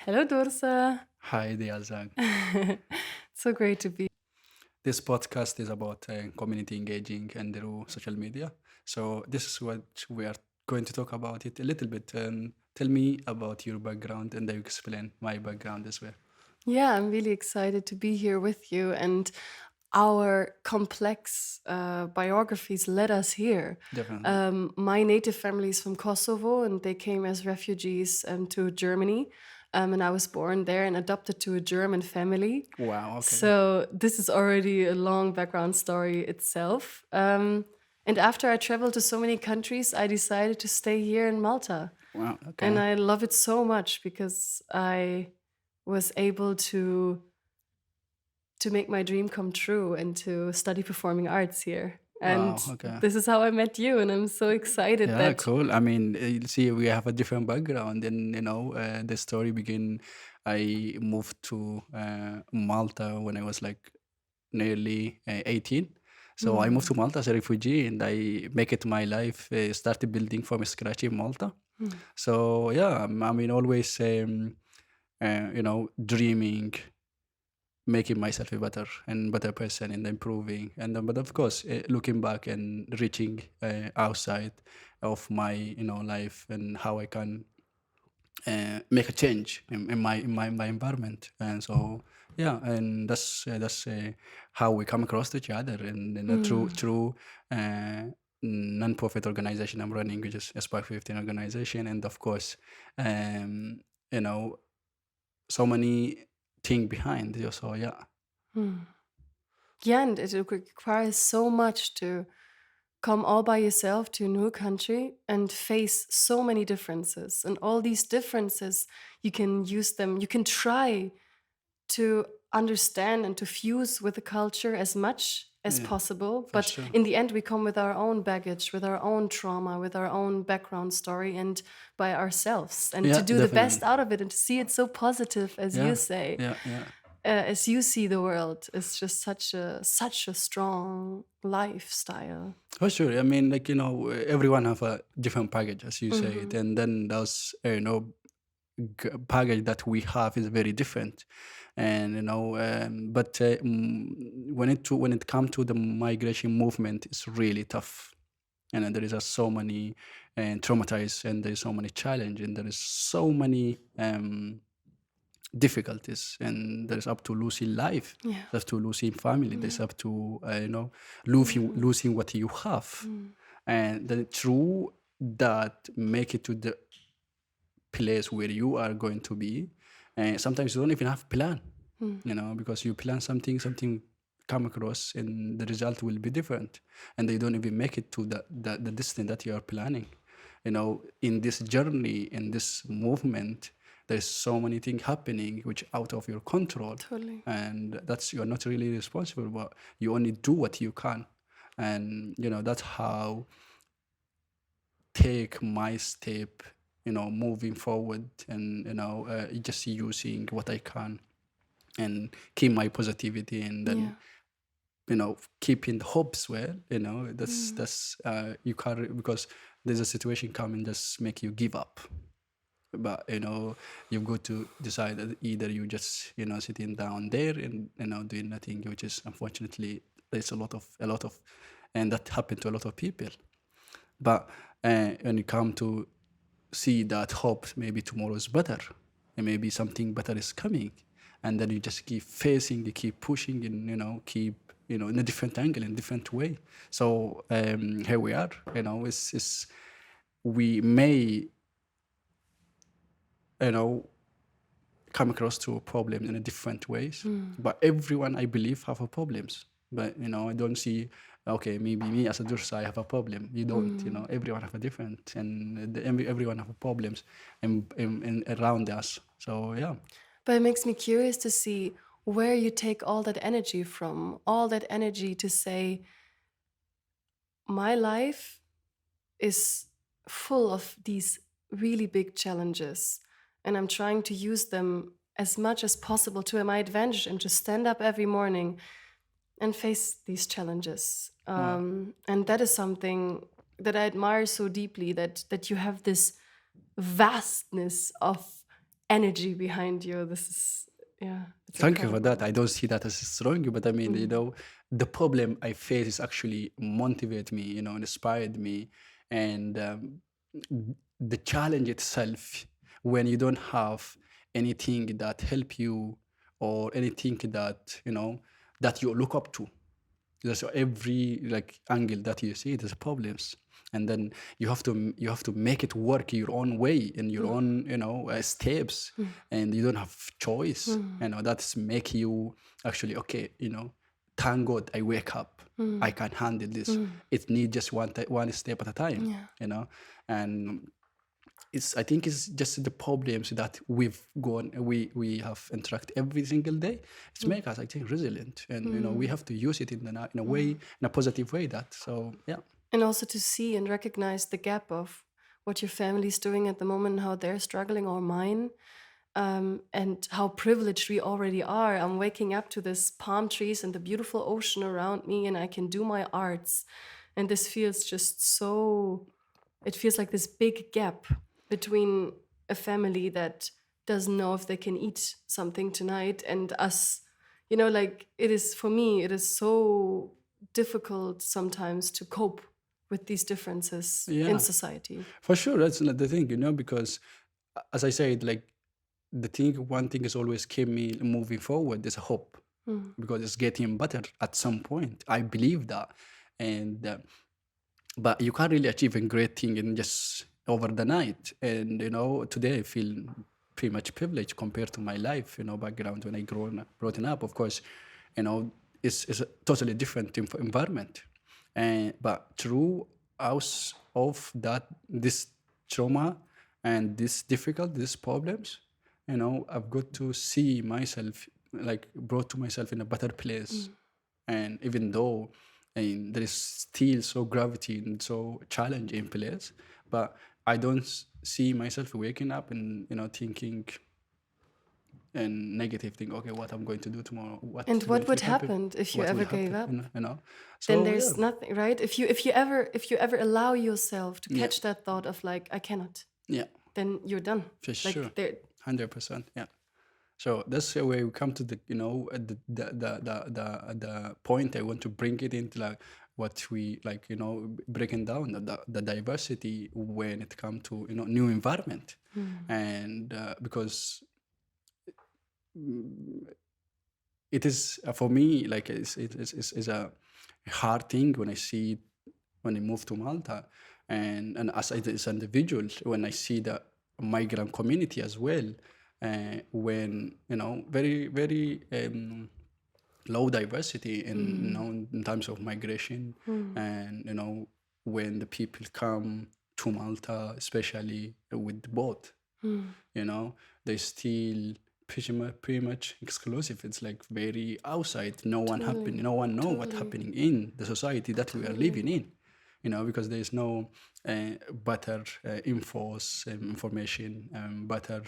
Hello, Dorsa. Hi, Dialzag. So great to be. This podcast is about community engaging and through social media. So this is what we are going to talk about it a little bit. And tell me about your background, and I will explain my background as well. Yeah, I'm really excited to be here with you. And our complex biographies led us here. Definitely. My native family is from Kosovo, and they came as refugees to Germany. And I was born there and adopted to a German family. Wow. Okay. So this is already a long background story itself. And after I traveled to so many countries, I decided to stay here in Malta. Wow. And Okay. I love it so much because I was able to make my dream come true and to study performing arts here. And Wow. Okay. this is how I met you, and I'm so excited Yeah. that Cool. I mean, you see, we have a different background, and the story begin. I moved to Malta when I was like nearly 18. So I moved mm, to Malta as a refugee and I make it my life, started building from scratch in Malta. mm, So yeah, I mean, always, dreaming, making myself a better and better person and improving. And but of course, looking back and reaching outside of my, life and how I can make a change in my environment. And so yeah, and that's how we come across each other, and mm. through uh, non-profit organization I'm running, which is Spark 15 organization. And of course, um, you know so many thing behind you. So yeah. Mm. Yeah, and it requires so much to come all by yourself to a new country and face so many differences. And all these differences, you can use them, you can try to understand and to fuse with the culture as much as Yeah, possible. for But sure. in the end, we come with our own baggage, with our own trauma, with our own background story, and by ourselves. And to Yeah, do the best definitely. out of it and to see it so positive as you Yeah, say, yeah, yeah. as you see the world, is just such a strong lifestyle. For sure. I mean, like, everyone have a different package, as you say it. Hmm. And then those, package that we have is very different. And, but when it comes to the migration movement, it's really tough. And then there is so many traumatized, and there is so many challenge, and there is so many difficulties, and there's up to losing life, Yeah. there's to losing family, there's Yeah. up to Mm. losing what you have. Mm. And then through that, make it to the place where you are going to be. And sometimes you don't even have plan, Mm. because you plan something come across, and the result will be different, and they don't even make it to the distance that you are planning. In this journey, in this movement, there's so many things happening which out of your control, Totally. and that's, you're not really responsible, but you only do what you can. And that's how take my step, moving forward, and just using what I can, and keep my positivity, and then Yeah. keeping the hopes well. Mm. That's you can't, because there's a situation coming just make you give up. But you've got to decide that either you just sitting down there and doing nothing, which is unfortunately there's a lot of, and that happened to a lot of people. But when you come to see that hope, maybe tomorrow is better, and maybe something better is coming, and then you just keep facing, you keep pushing, and keep in a different angle, in a different way. So here we are. It's we may you know come across to problems in a different ways, Mm. but everyone, I believe, have a problems. But I don't see, okay, maybe me as a Dursa I have a problem, you don't. Mm. Everyone have a different, and everyone have a problems in around us. So yeah. But it makes me curious to see where you take all that energy from, all that energy to say, my life is full of these really big challenges, and I'm trying to use them as much as possible to my advantage and to stand up every morning and face these challenges. Wow. And that is something that I admire so deeply, that you have this vastness of energy behind you. This is, yeah, it's Thank you for that. incredible. I don't see that as strong, but I mean, the problem I face is actually motivate me, inspired me, and the challenge itself when you don't have anything that help you or anything that that you look up to. There's every like angle that you see, there's problems, and then you have to make it work your own way in your own steps, and you don't have choice. That's make you actually okay. Thank God I wake up. I can handle this. It needs just one step at a time. Yeah. And I think it's just the problems that we have interact every single day. It's make us, I think, resilient, and we have to use it in a way, in a positive way. Yeah. And also to see and recognize the gap of what your family's doing at the moment, how they're struggling, or mine, and how privileged we already are. I'm waking up to this palm trees and the beautiful ocean around me, and I can do my arts. And this feels just so, it feels like this big gap between a family that doesn't know if they can eat something tonight and us. Like it is, for me, it is so difficult sometimes to cope with these differences in Yeah, society. for sure. That's not the thing, because as I said, like one thing is always keep me moving forward. There's a hope because it's getting better at some point. I believe that, and but you can't really achieve a great thing in just over the night. And today I feel pretty much privileged compared to my life, background when I brought up. Of course, it's a totally different environment. And but through out of that this trauma and these problems, I've got to see myself like brought to myself in a better place. And even though there is still so gravity and so challenge in place, but I don't see myself waking up and thinking and negative thing. Okay, what I'm going to do tomorrow? And What's going what would to happen? happen if you What will ever gave happen? up? Then So yeah, there's nothing, right? If you ever allow yourself to yeah, catch that thought of like, I cannot, yeah, then you're done. for sure, Like there. 100%. Yeah. So that's where we come to the point I want to bring it into, like what we like breaking down the diversity when it comes to new environment. And because it is for me like it's a hard thing when I see it when I moved to Malta, and as an individual when I see the migrant community as well, when very very low diversity in in terms of migration, and when the people come to Malta, especially with the boat, they still pretty much exclusive. It's like very outside. Totally. No one know what's Totally. happening in the society that we are Totally. living in. Because there is no better information, better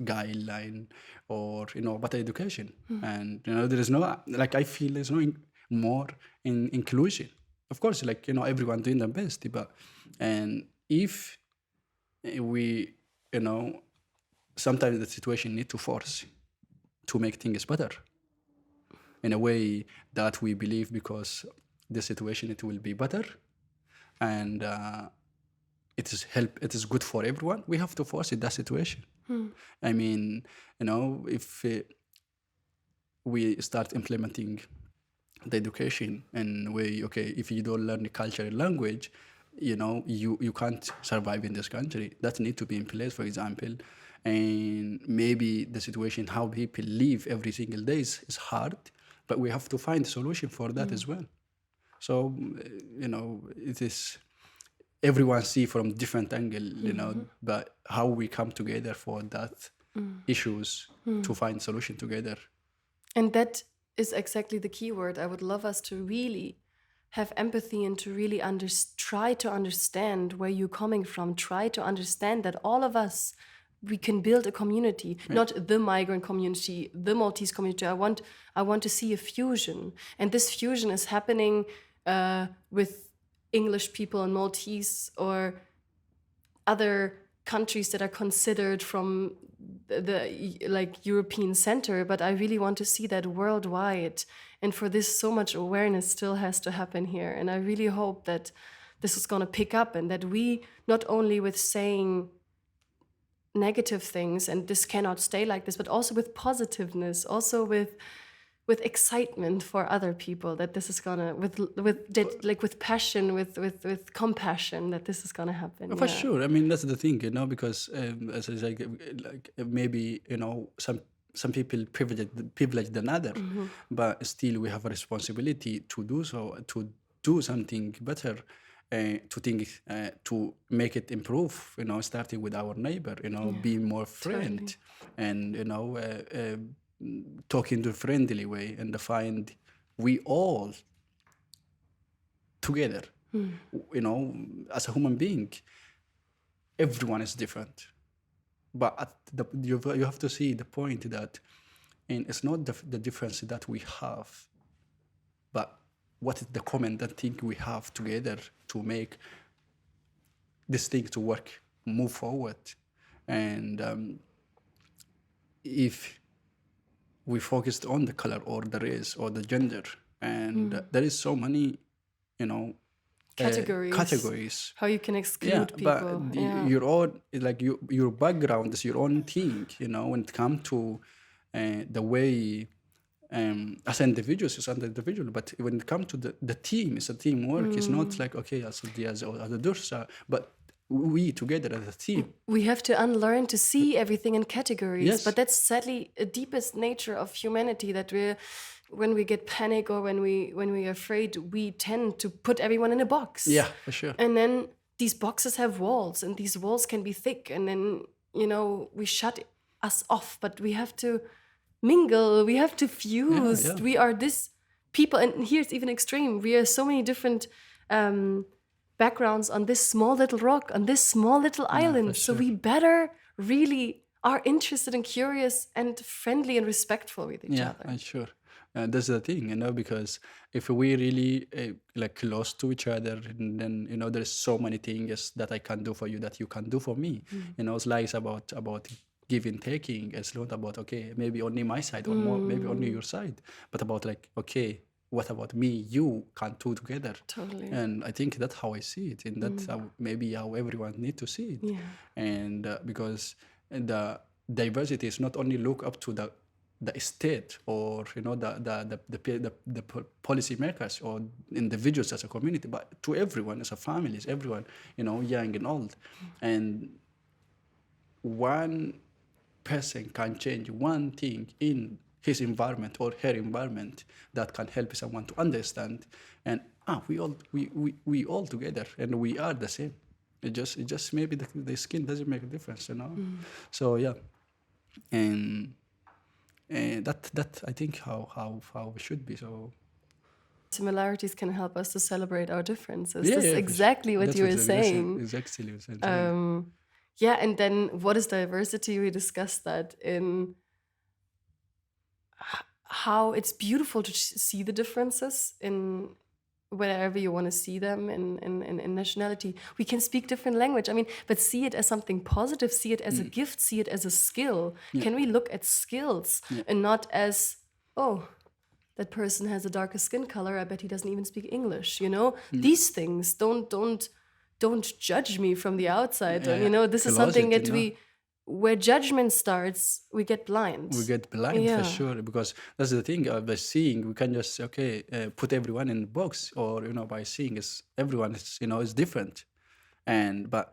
guideline, or better education, and there is no, like I feel there's no more in inclusion. Of course, like everyone doing their best, but and if we sometimes the situation need to force to make things better in a way that we believe because the situation it will be better, and it is good for everyone. We have to force it that situation. I mean, if we start implementing the education and way, okay, if you don't learn the culture and language, you can't survive in this country. That need to be in place, for example. And maybe the situation how people live every single day is hard, but we have to find a solution for that as well. So it is everyone see from different angle, but how we come together for that issues to find solution together. And that is exactly the key word. I would love us to really have empathy and to really try to understand where you're coming from. Try to understand that all of us, we can build a community, not the migrant community, the Maltese community. I want to see a fusion, and this fusion is happening with English people and Maltese or other countries that are considered from like European center, but I really want to see that worldwide. And for this, so much awareness still has to happen here. And I really hope that this is going to pick up, and that we, not only with saying negative things and this cannot stay like this, but also with positiveness, also with excitement for other people, that this is gonna, with passion, with compassion, that this is gonna happen. For Yeah. sure. I mean, that's the thing, because as I say, like maybe some people privileged than other, but still we have a responsibility to do so, to do something better, to think, to make it improve. Starting with our neighbor. Be more friend, and talk in the friendly way, and find we all together. As a human being, everyone is different, but you have to see the point that, and it's not the difference that we have, but what is the common that thing we have together to make this thing to work, move forward. And if we focused on the color or the race or the gender, and there is so many categories. How you can exclude people. But your own, like your background is your own thing. When it comes to the way, as individuals, it's an individual. But when it comes to the team, it's a teamwork. It's not like, okay, as a Diaz or as a Dursa, but we together as a team. We have to unlearn to see everything in categories. Yes. But that's sadly a deepest nature of humanity, that when we get panic or when we're afraid, we tend to put everyone in a box. Yeah, for sure. And then these boxes have walls, and these walls can be thick, and then we shut us off. But we have to mingle, we have to fuse. Yeah. We are this people, and here's even extreme. We are so many different backgrounds on this small little rock, on this small little island. So we better really are interested and curious and friendly and respectful with each other. Yeah, sure. That's the thing, because if we really like close to each other, and then there's so many things that I can do for you that you can do for me. It's like about give and taking. It's not about, okay, maybe only my side or more, maybe only your side, but about like, okay, what about me, you can do together. Totally. And I think that's how I see it, and that's maybe how everyone need to see it. Yeah. And because the diversity is not only look up to the state or the policy makers or individuals as a community, but to everyone as a families, everyone, young and old. And one person can change one thing in his environment or her environment that can help someone to understand, and we all together, and we are the same. It just maybe the skin doesn't make a difference. So yeah. And that I think how it should be. So similarities can help us to celebrate our differences. Yeah, That's yeah, exactly what that's you were that's saying. exactly what I'm saying. Yeah, and then what is diversity? We discussed that in how it's beautiful to see the differences in wherever you want to see them in nationality. We can speak different language. I mean, but see it as something positive, see it as a gift, see it as a skill. Can we look at skills and not as, oh, that person has a darker skin color, I bet he doesn't even speak English, These things, don't judge me from the outside. And, this is something that where judgment starts, we get blind. We get blind for sure, because that's the thing. By seeing, we can just put everyone in the box, or by seeing is everyone is is different, but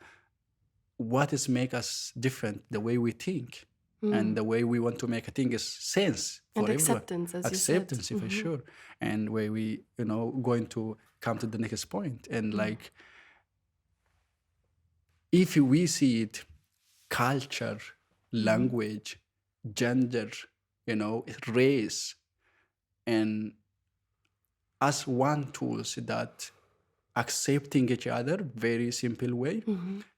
what is make us different? The way we think, and the way we want to make a thing is sense for and everyone. acceptance, as Acceptance you said. for sure, and where we going to come to the next point, and like if we see it. Culture, language, gender, race, and as one tools that accepting each other very simple way,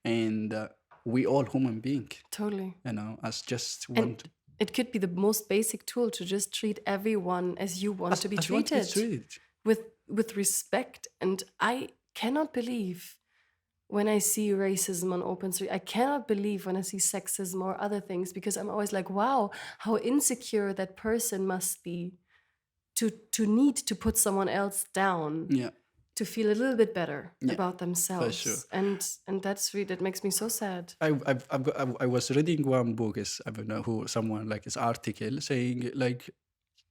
and we all human being. Totally. As just one. And it could be the most basic tool to just treat everyone as you want to be treated. With respect. And I cannot believe when I see racism on open street. I cannot believe when I see sexism or other things, because I'm always like, wow, how insecure that person must be to need to put someone else down Yeah, to feel a little bit better yeah, about for sure. themselves. And that makes me so sad. I was reading one book, is I don't know who, someone like this article saying like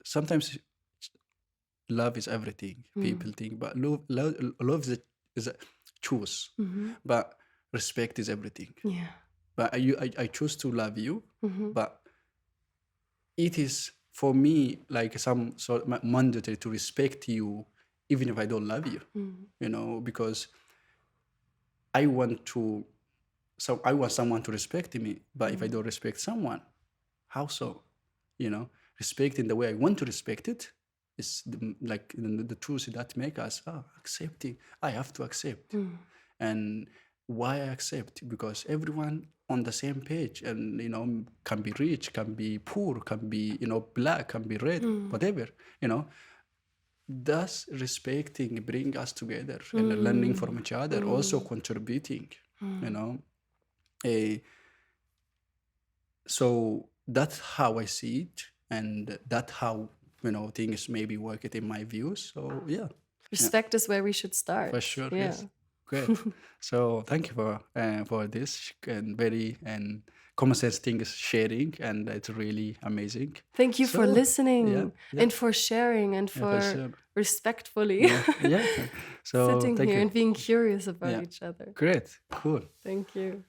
sometimes love is everything. People think, but love is a choose, but respect is everything. Yeah. But I choose to love you, but it is for me like some sort of mandatory to respect you, even if I don't love you. You know, because I want to. So I want someone to respect me, but if I don't respect someone, how so? You know, respecting the way I want to respect it is like the truth that make us accepting. I have to accept, and why I accept, because everyone on the same page, and you know, can be rich, can be poor, can be, you know, black, can be red, whatever, you know. Thus respecting bring us together and learning from each other, also contributing, you know. Eh, so that's how I see it, and that's how, you know, things maybe work it in my views. So yeah, Respect is where we should start. for sure. Yeah. Yes, great. So thank you for this and very and common sense things sharing, and it's really amazing. Thank you for So listening yeah, and for sharing and yeah, for for sure. respectfully Yeah. So sitting thank here you. and being curious about Yeah, each other. great, cool. Thank you.